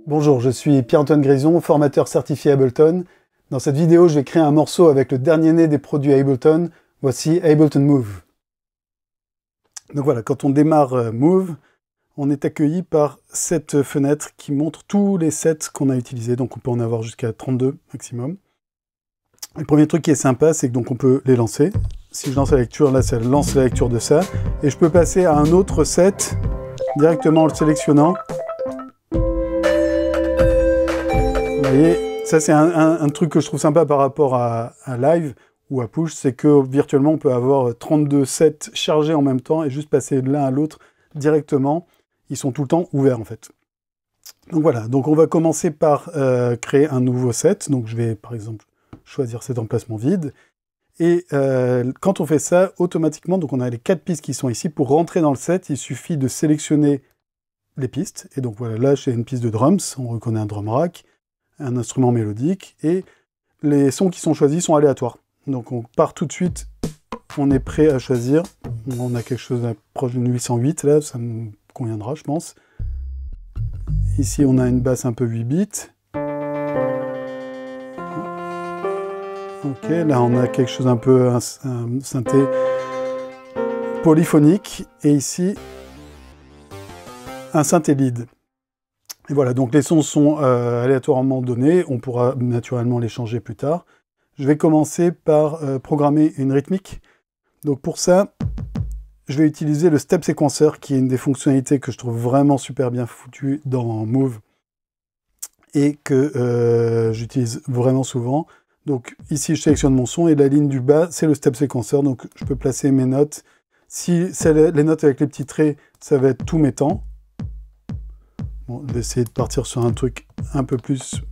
Bonjour, je suis Pierre-Antoine Grison, formateur certifié Ableton. Dans cette vidéo, je vais créer un morceau avec le dernier né des produits Ableton. Voici Ableton Move. Donc voilà, quand on démarre Move, on est accueilli par cette fenêtre qui montre tous les sets qu'on a utilisés. Donc on peut en avoir jusqu'à 32 maximum. Le premier truc qui est sympa, c'est que donc on peut les lancer. Si je lance la lecture, là ça lance la lecture de ça. Et je peux passer à un autre set directement en le sélectionnant. Vous voyez, ça c'est un truc que je trouve sympa par rapport à Live ou à Push, c'est que virtuellement on peut avoir 32 sets chargés en même temps et juste passer de l'un à l'autre directement. Ils sont tout le temps ouverts en fait. Donc voilà, donc on va commencer par créer un nouveau set. Donc je vais par exemple choisir cet emplacement vide. Et quand on fait ça, automatiquement, donc on a les 4 pistes qui sont ici. Pour rentrer dans le set, il suffit de sélectionner les pistes. Et donc voilà, là j'ai une piste de drums, on reconnaît un drum rack, un instrument mélodique, et les sons qui sont choisis sont aléatoires. Donc on part tout de suite, on est prêt à choisir. On a quelque chose proche d'une 808, là, ça me conviendra, je pense. Ici, on a une basse un peu 8 bits. Ok, là, on a quelque chose un peu, un synthé polyphonique. Et ici, un synthé lead. Et voilà, donc les sons sont aléatoirement donnés. On pourra naturellement les changer plus tard. Je vais commencer par programmer une rythmique. Donc pour ça, je vais utiliser le step séquenceur, qui est une des fonctionnalités que je trouve vraiment super bien foutues dans Move et que j'utilise vraiment souvent. Donc ici, je sélectionne mon son et la ligne du bas, c'est le step séquenceur. Donc je peux placer mes notes. Si c'est les notes avec les petits traits, ça va être tous mes temps. Bon, je vais essayer de partir sur un truc un peu plus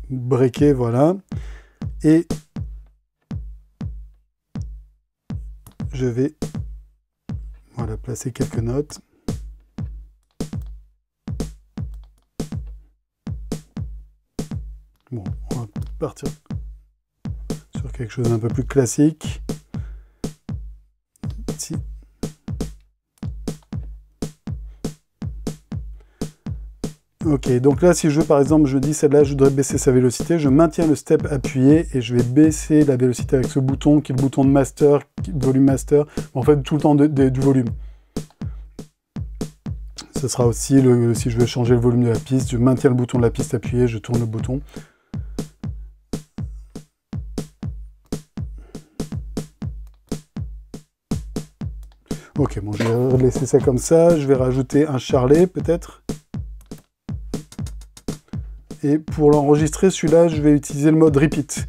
breaké, voilà. Et je vais voilà, placer quelques notes. Bon, on va partir sur quelque chose d'un peu plus classique. Ici. Ok, donc là, si je veux, par exemple, je dis celle-là, je voudrais baisser sa vélocité, je maintiens le step appuyé et je vais baisser la vélocité avec ce bouton qui est le bouton de master, volume master, en fait tout le temps du volume. Ce sera aussi, si je veux changer le volume de la piste, je maintiens le bouton de la piste appuyé, je tourne le bouton. Ok, bon, je vais laisser ça comme ça, je vais rajouter un charlet peut-être. Et pour l'enregistrer, celui-là, je vais utiliser le mode repeat.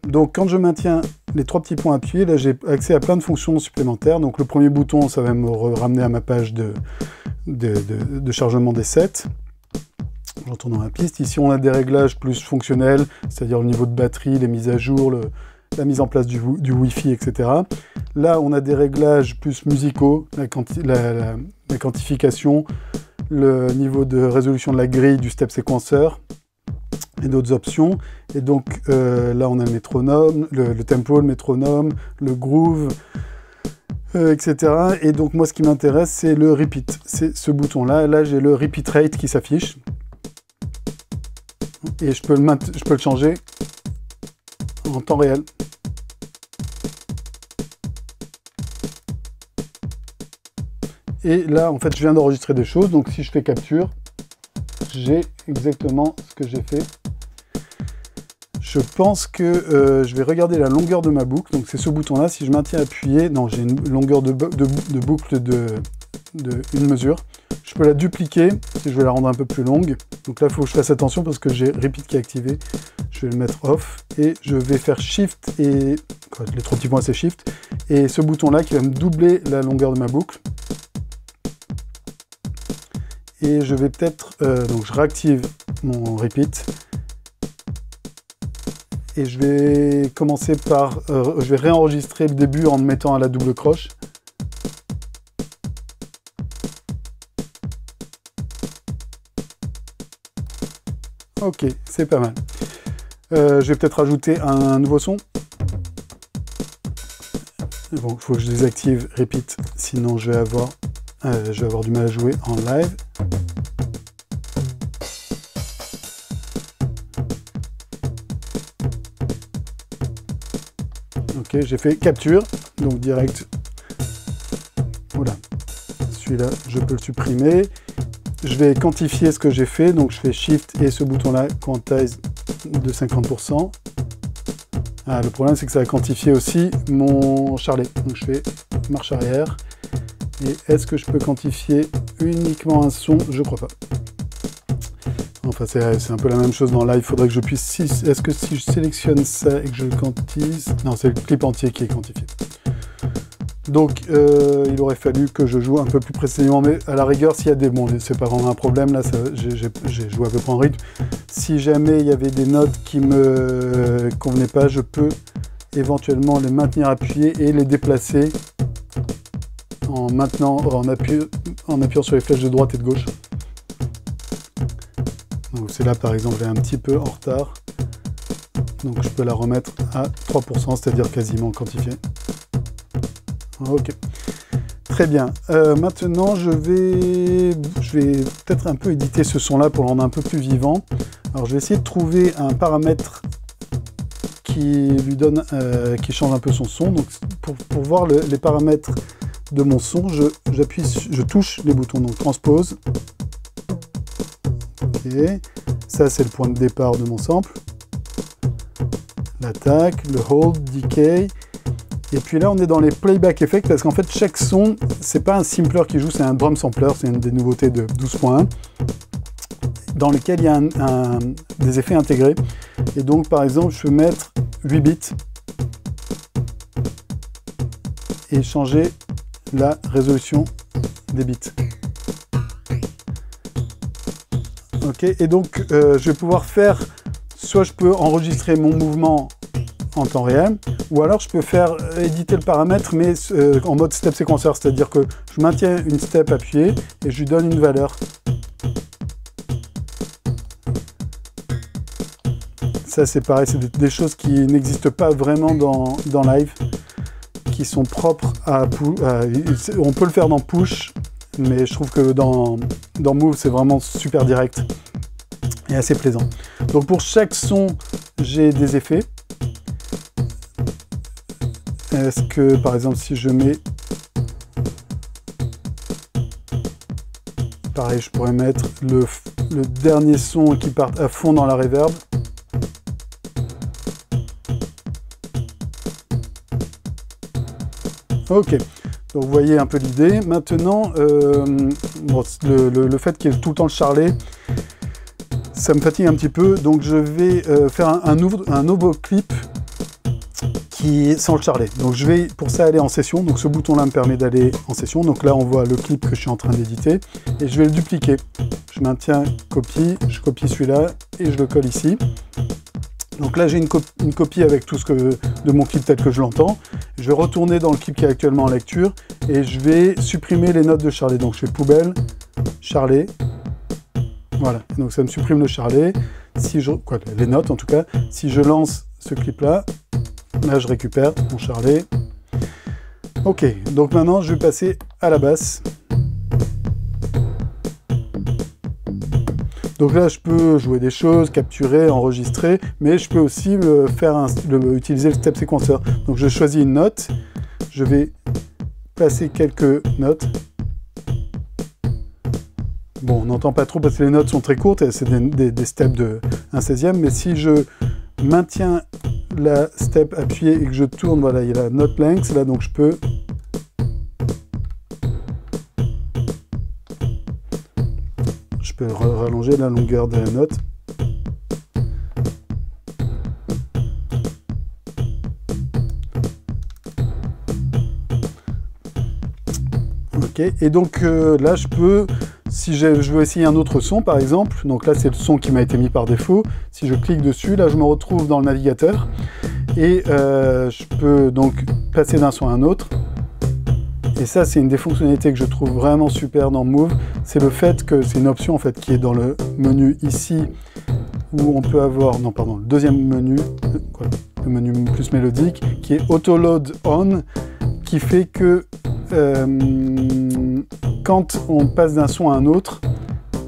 Donc quand je maintiens les 3 petits points appuyés, là j'ai accès à plein de fonctions supplémentaires. Donc le premier bouton, ça va me ramener à ma page de chargement des sets. Je retourne dans la piste. Ici, on a des réglages plus fonctionnels, c'est-à-dire le niveau de batterie, les mises à jour, la mise en place du Wi-Fi, etc. Là, on a des réglages plus musicaux, la quantification, le niveau de résolution de la grille du step séquenceur, et d'autres options. Et donc là on a le métronome, le tempo, le métronome, le groove, etc. Et donc moi ce qui m'intéresse c'est le repeat, c'est ce bouton là. Là j'ai le repeat rate qui s'affiche et je peux le changer en temps réel. Et là en fait je viens d'enregistrer des choses, donc si je fais capture, j'ai exactement ce que j'ai fait. Je pense que je vais regarder la longueur de ma boucle, donc c'est ce bouton-là. Si je maintiens appuyé, non, j'ai une longueur de boucle de 1 mesure. Je peux la dupliquer si je veux la rendre un peu plus longue. Donc là, il faut que je fasse attention parce que j'ai repeat qui est activé. Je vais le mettre off et je vais faire shift et les 3 petits points c'est shift. Et ce bouton-là qui va me doubler la longueur de ma boucle. Et je vais peut-être, donc je réactive mon repeat. Et je vais commencer par, je vais réenregistrer le début en me mettant à la double croche. Ok, c'est pas mal. Je vais peut-être rajouter un nouveau son. Bon, il faut que je désactive repeat, sinon je vais avoir du mal à jouer en live. Ok, j'ai fait capture, donc direct. Voilà. Celui-là, je peux le supprimer. Je vais quantifier ce que j'ai fait, donc je fais Shift et ce bouton-là, Quantize de 50%. Ah, le problème, c'est que ça va quantifier aussi mon charlet. Donc je fais marche arrière. Et est-ce que je peux quantifier uniquement un son? Je crois pas. Enfin, c'est un peu la même chose dans Live. Il faudrait que je puisse... Est-ce que si je sélectionne ça et que je le quantise... Non, c'est le clip entier qui est quantifié. Donc, il aurait fallu que je joue un peu plus précisément. Mais à la rigueur, s'il y a des... Bon, c'est pas vraiment un problème. Là, j'ai joué à peu près en rythme. Si jamais il y avait des notes qui me convenaient pas, je peux éventuellement les maintenir appuyées et les déplacer en appuyant sur les flèches de droite et de gauche. Donc c'est là par exemple, elle est un petit peu en retard. Donc je peux la remettre à 3%, c'est-à-dire quasiment quantifiée. Ok. Très bien. Maintenant, je vais peut-être un peu éditer ce son-là pour le rendre un peu plus vivant. Alors je vais essayer de trouver un paramètre qui lui donne, qui change un peu son son. Donc pour voir les paramètres de mon son, je touche les boutons, donc transpose. Ok, ça c'est le point de départ de mon sample. L'attaque, le hold, decay. Et puis là on est dans les playback effects parce qu'en fait chaque son, c'est pas un simpler qui joue, c'est un drum sampler, c'est une des nouveautés de 12.1 dans lequel il y a des effets intégrés. Et donc par exemple je peux mettre 8 bits et changer la résolution des bits. Ok, et donc je vais pouvoir faire, soit je peux enregistrer mon mouvement en temps réel, ou alors je peux faire éditer le paramètre mais en mode step séquenceur, c'est-à-dire que je maintiens une step appuyée et je lui donne une valeur. Ça c'est pareil, c'est des choses qui n'existent pas vraiment dans Live, qui sont propres à on peut le faire dans Push, mais je trouve que dans Move c'est vraiment super direct et assez plaisant. Donc pour chaque son j'ai des effets. Est-ce que par exemple si je mets, pareil je pourrais mettre le dernier son qui part à fond dans la reverb. Ok, donc vous voyez un peu l'idée. Maintenant, bon, le fait qu'il y ait tout le temps le charlet, ça me fatigue un petit peu, donc je vais faire un nouveau clip qui est sans le charlet. Donc je vais pour ça aller en session, donc ce bouton-là me permet d'aller en session. Donc là on voit le clip que je suis en train d'éditer, et je vais le dupliquer. Je maintiens copie, je copie celui-là, et je le colle ici. Donc là j'ai une copie avec tout de mon clip tel que je l'entends. Je vais retourner dans le clip qui est actuellement en lecture et je vais supprimer les notes de charlet. Donc je fais poubelle, charlet. Voilà, donc ça me supprime le charlet. Si les notes en tout cas. Si je lance ce clip là je récupère mon charlet. Ok, donc maintenant je vais passer à la basse. Donc là, je peux jouer des choses, capturer, enregistrer, mais je peux aussi utiliser le step séquenceur. Donc je choisis une note, je vais placer quelques notes. Bon, on n'entend pas trop parce que les notes sont très courtes, c'est des steps de 1/16e, mais si je maintiens la step appuyée et que je tourne, voilà, il y a la note length, là, donc je peux... Je peux rallonger la longueur de la note. Ok, et donc là je peux, si je veux essayer un autre son par exemple, donc là c'est le son qui m'a été mis par défaut, si je clique dessus, là je me retrouve dans le navigateur, et je peux donc passer d'un son à un autre. Et ça, c'est une des fonctionnalités que je trouve vraiment super dans Move, c'est le fait que c'est une option en fait qui est dans le menu ici, où on peut avoir, non pardon, le deuxième menu, le menu plus mélodique, qui est Auto Load On, qui fait que quand on passe d'un son à un autre,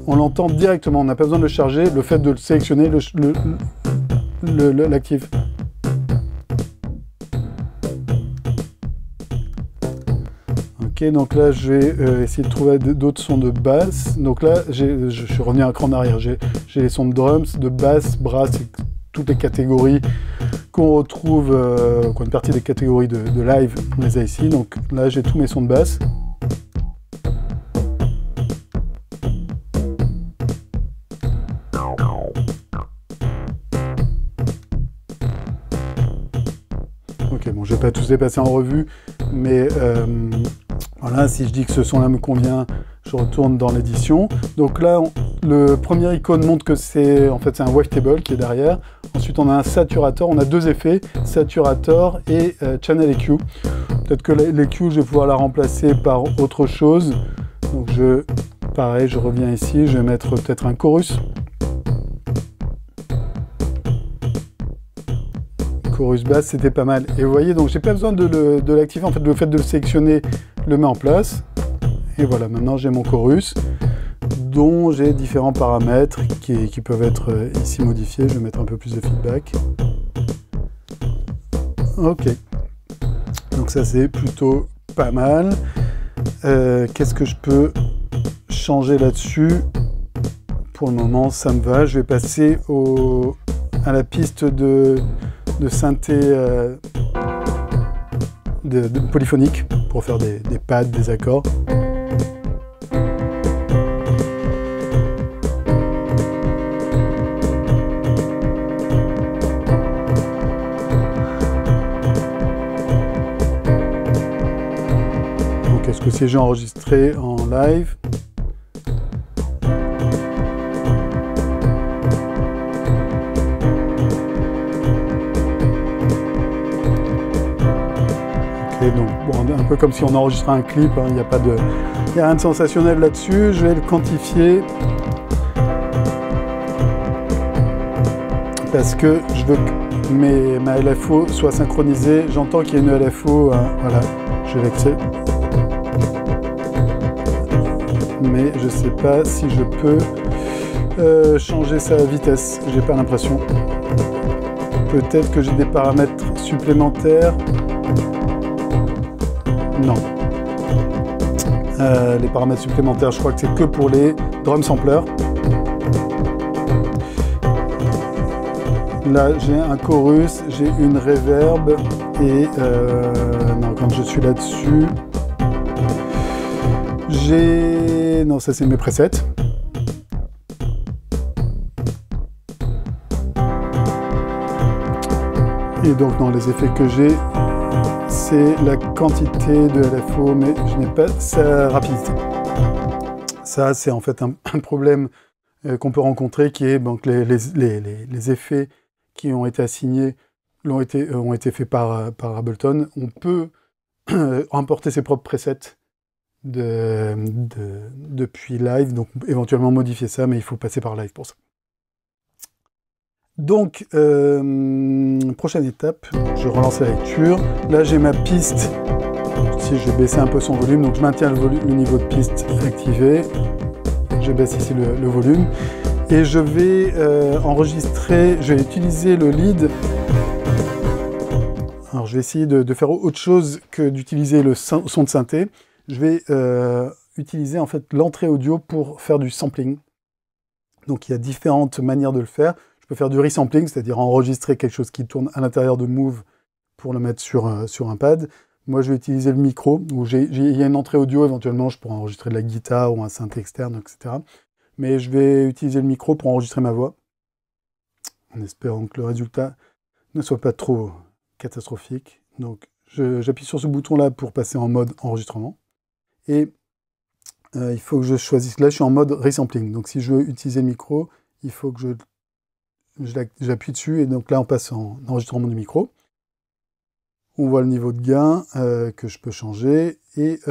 on l'entend directement, on n'a pas besoin de le charger, le fait de le sélectionner l'active. Ok, donc là je vais essayer de trouver d'autres sons de basse. Donc là, je suis revenu un cran en arrière. J'ai les sons de drums, de basse, brass, et toutes les catégories qu'on retrouve, une partie des catégories de live, on les a ici. Donc là j'ai tous mes sons de basse. Ok, bon, je vais pas tous les passer en revue, mais voilà, si je dis que ce son-là me convient, je retourne dans l'édition. Donc là, le premier icône montre que c'est en fait c'est un wavetable qui est derrière. Ensuite, on a un saturator, on a deux effets, saturator et channel EQ. Peut-être que l'EQ, je vais pouvoir la remplacer par autre chose. Donc pareil, je reviens ici, je vais mettre peut-être un chorus. Chorus basse, c'était pas mal. Et vous voyez, donc j'ai pas besoin de l'activer, en fait, le fait de le sélectionner le met en place. Et voilà, maintenant j'ai mon chorus, dont j'ai différents paramètres qui peuvent être ici modifiés. Je vais mettre un peu plus de feedback. Ok. Donc ça c'est plutôt pas mal. Qu'est-ce que je peux changer là-dessus? Pour le moment, ça me va. Je vais passer à la piste de synthé de polyphonique pour faire des pads, des accords. Donc est-ce que si j'ai enregistré en live? Donc bon, un peu comme si on enregistrait un clip, hein, il n'y a rien de sensationnel là-dessus. Je vais le quantifier parce que je veux que ma LFO soit synchronisée. J'entends qu'il y a une LFO, hein, voilà, je vais l'accepter. Mais je ne sais pas si je peux changer sa vitesse, j'ai pas l'impression. Peut-être que j'ai des paramètres supplémentaires. Non. Les paramètres supplémentaires, je crois que c'est que pour les drum samplers. Là, j'ai un chorus, j'ai une reverb et non, quand je suis là-dessus, non, ça c'est mes presets. Et donc dans les effets que j'ai, c'est la quantité de LFO, mais je n'ai pas sa rapidité. Ça, c'est en fait un problème qu'on peut rencontrer, qui est donc les effets qui ont été assignés ont été faits par Ableton. On peut importer ses propres presets depuis Live, donc éventuellement modifier ça, mais il faut passer par Live pour ça. Donc, prochaine étape, je relance la lecture. Là, j'ai ma piste. Si je vais baisser un peu son volume, donc je maintiens le niveau de piste activé. Je baisse ici le volume. Et je vais enregistrer, je vais utiliser le lead. Alors, je vais essayer de faire autre chose que d'utiliser le son de synthé. Je vais utiliser en fait l'entrée audio pour faire du sampling. Donc, il y a différentes manières de le faire. Je peux faire du resampling, c'est-à-dire enregistrer quelque chose qui tourne à l'intérieur de Move pour le mettre sur un pad. Moi, je vais utiliser le micro, où il y a une entrée audio, éventuellement, je pourrais enregistrer de la guitare ou un synthé externe, etc. Mais je vais utiliser le micro pour enregistrer ma voix, en espérant que le résultat ne soit pas trop catastrophique. Donc, j'appuie sur ce bouton-là pour passer en mode enregistrement. Et il faut que je choisisse... Là, je suis en mode resampling. Donc, si je veux utiliser le micro, il faut que j'appuie dessus. Et donc là, on passe en enregistrement du micro. On voit le niveau de gain que je peux changer. Et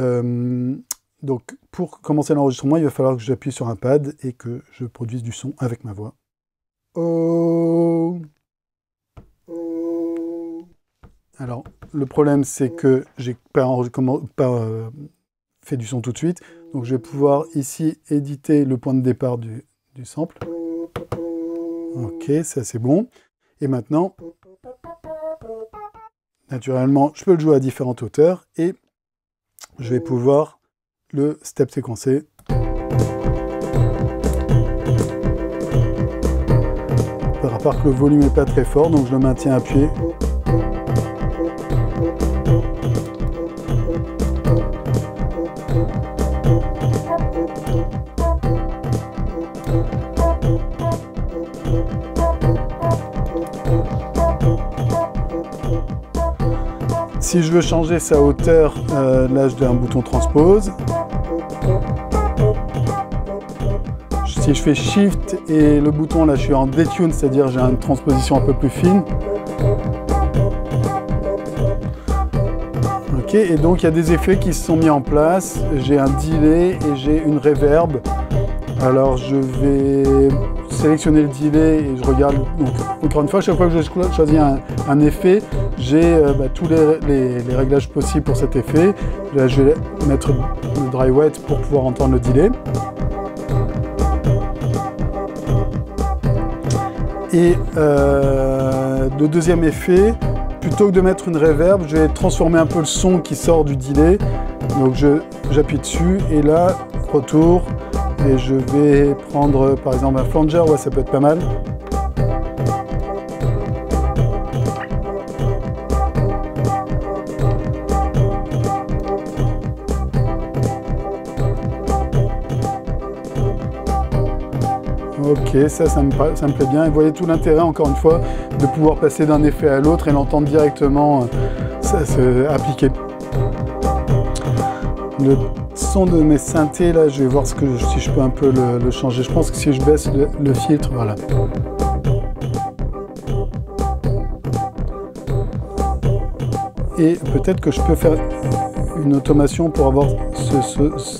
donc, pour commencer l'enregistrement, il va falloir que j'appuie sur un pad et que je produise du son avec ma voix. Oh. Alors, le problème, c'est que j'ai pas fait du son tout de suite. Donc, je vais pouvoir ici éditer le point de départ du sample. Ok, ça c'est bon. Et maintenant, naturellement, je peux le jouer à différentes hauteurs. Et je vais pouvoir le step séquencer. À part que le volume n'est pas très fort, donc je le maintiens appuyé. Si je veux changer sa hauteur, là j'ai un bouton transpose. Si je fais Shift et le bouton, là je suis en detune, c'est-à-dire j'ai une transposition un peu plus fine. Ok, et donc il y a des effets qui se sont mis en place. J'ai un delay et j'ai une reverb. Alors je vais sélectionner le delay et je regarde. Donc encore une fois, chaque fois que je choisis un effet, j'ai tous les réglages possibles pour cet effet. Là je vais mettre le dry wet pour pouvoir entendre le delay. Et le deuxième effet, plutôt que de mettre une reverb, je vais transformer un peu le son qui sort du delay. Donc j'appuie dessus et là, retour. Et je vais prendre par exemple un flanger, ouais, ça peut être pas mal. Ok, ça me plaît bien. Et vous voyez tout l'intérêt, encore une fois, de pouvoir passer d'un effet à l'autre et l'entendre directement appliquer. Le son de mes synthés, là, je vais voir si je peux un peu le changer. Je pense que si je baisse le filtre, voilà. Et peut-être que je peux faire une automation pour avoir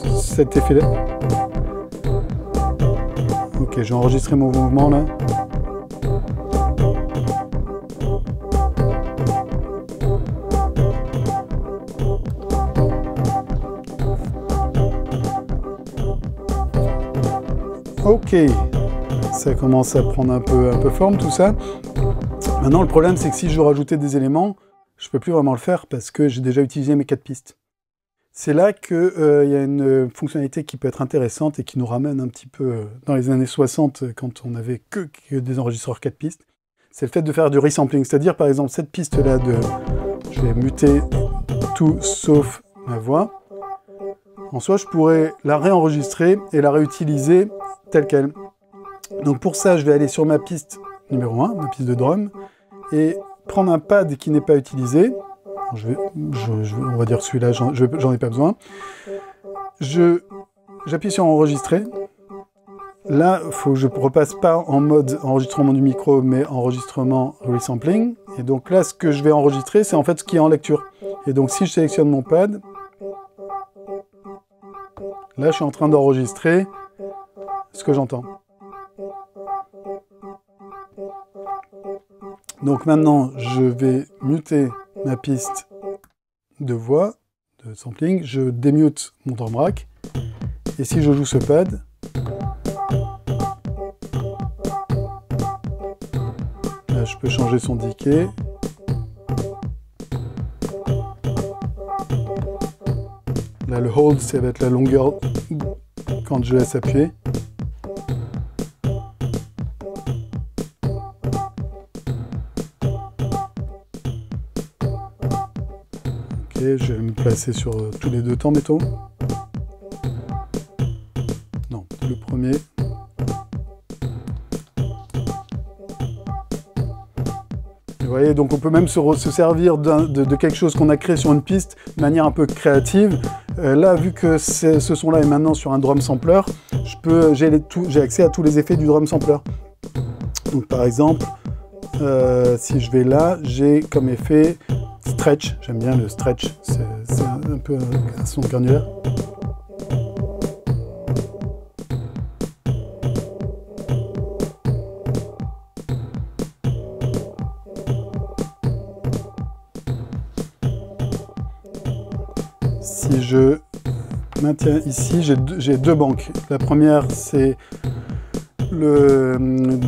cet effet-là. Ok, je vais enregistrer mon mouvement là. Ok, ça commence à prendre un peu forme tout ça. Maintenant le problème c'est que si je veux rajouter des éléments, je peux plus vraiment le faire parce que j'ai déjà utilisé mes 4 pistes. C'est là qu'il y a une fonctionnalité qui peut être intéressante et qui nous ramène un petit peu dans les années 60 quand on n'avait que des enregistreurs 4 pistes. C'est le fait de faire du resampling, c'est-à-dire par exemple cette piste-là je vais muter tout sauf ma voix. En soi, je pourrais la réenregistrer et la réutiliser telle qu'elle. Donc pour ça, je vais aller sur ma piste numéro 1, ma piste de drum, et prendre un pad qui n'est pas utilisé. On va dire celui-là, j'en ai pas besoin. J'appuie sur enregistrer. Là, il faut que je ne repasse pas en mode enregistrement du micro, mais enregistrement resampling. Et donc là, ce que je vais enregistrer, c'est en fait ce qui est en lecture. Et donc si je sélectionne mon pad, là, je suis en train d'enregistrer ce que j'entends. Donc maintenant, je vais muter ma piste de voix, de sampling. Je démute mon drum rack. Et si je joue ce pad, là, je peux changer son decay. Là, le hold, ça va être la longueur quand je laisse appuyer. Ok, je vais me placer sur tous les deux temps, mettons. Non, le premier. Vous voyez, donc on peut même se servir de quelque chose qu'on a créé sur une piste de manière un peu créative. Là, vu que ce son-là est maintenant sur un drum sampler, j'ai accès à tous les effets du drum sampler. Donc par exemple, si je vais là, j'ai comme effet stretch. J'aime bien le stretch, c'est un peu un son granulaire. Si je maintiens ici, j'ai deux banques. La première, c'est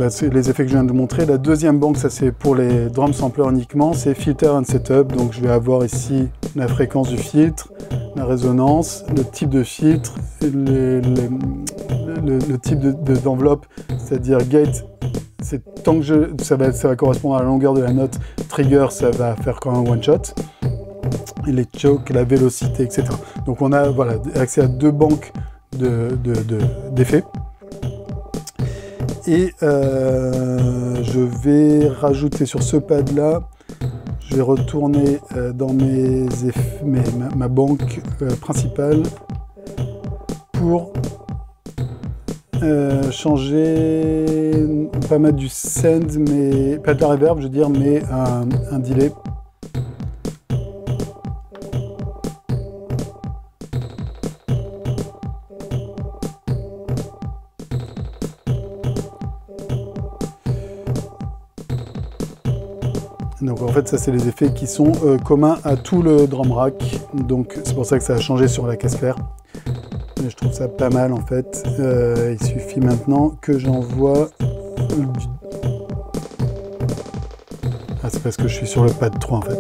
C'est les effets que je viens de montrer. La deuxième banque, ça c'est pour les drum samplers uniquement, c'est filter and setup. Donc je vais avoir ici la fréquence du filtre, la résonance, le type de filtre, le type d'enveloppe, c'est-à-dire gate, tant que ça va correspondre à la longueur de la note, trigger, ça va faire comme un one shot, et les chokes, la vélocité, etc. Donc on a voilà, accès à 2 banques d'effets. Et je vais rajouter sur ce pad là, je vais retourner dans ma banque principale pour changer, pas mettre du send, mais pas de la reverb, je veux dire, mais un delay. Donc en fait ça c'est les effets qui sont communs à tout le drum rack, donc c'est pour ça que ça a changé sur la Casper. Et je trouve ça pas mal en fait. Il suffit maintenant que j'envoie ah c'est parce que je suis sur le pad 3 en fait.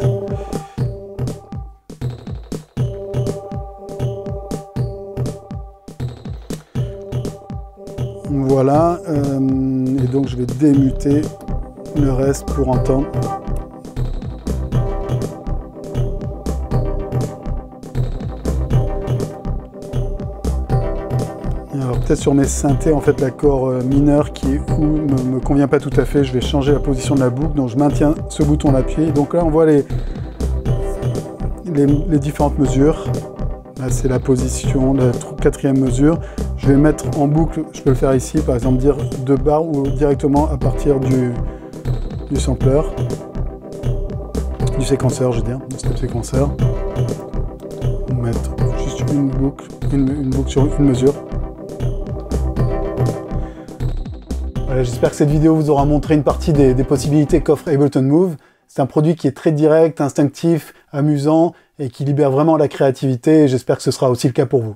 Voilà, et donc je vais démuter le reste pour entendre. Alors peut-être sur mes synthés, en fait l'accord mineur qui me convient pas tout à fait, je vais changer la position de la boucle, donc je maintiens ce bouton appuyé. Donc là on voit les différentes mesures. Là c'est la position, la 4e mesure. Je vais mettre en boucle, je peux le faire ici, par exemple dire 2 bars ou directement à partir du sampler, du séquenceur je veux dire, du step séquenceur. Mettre juste une boucle sur une mesure. Voilà, j'espère que cette vidéo vous aura montré une partie des possibilités qu'offre Ableton Move. C'est un produit qui est très direct, instinctif, amusant et qui libère vraiment la créativité, et j'espère que ce sera aussi le cas pour vous.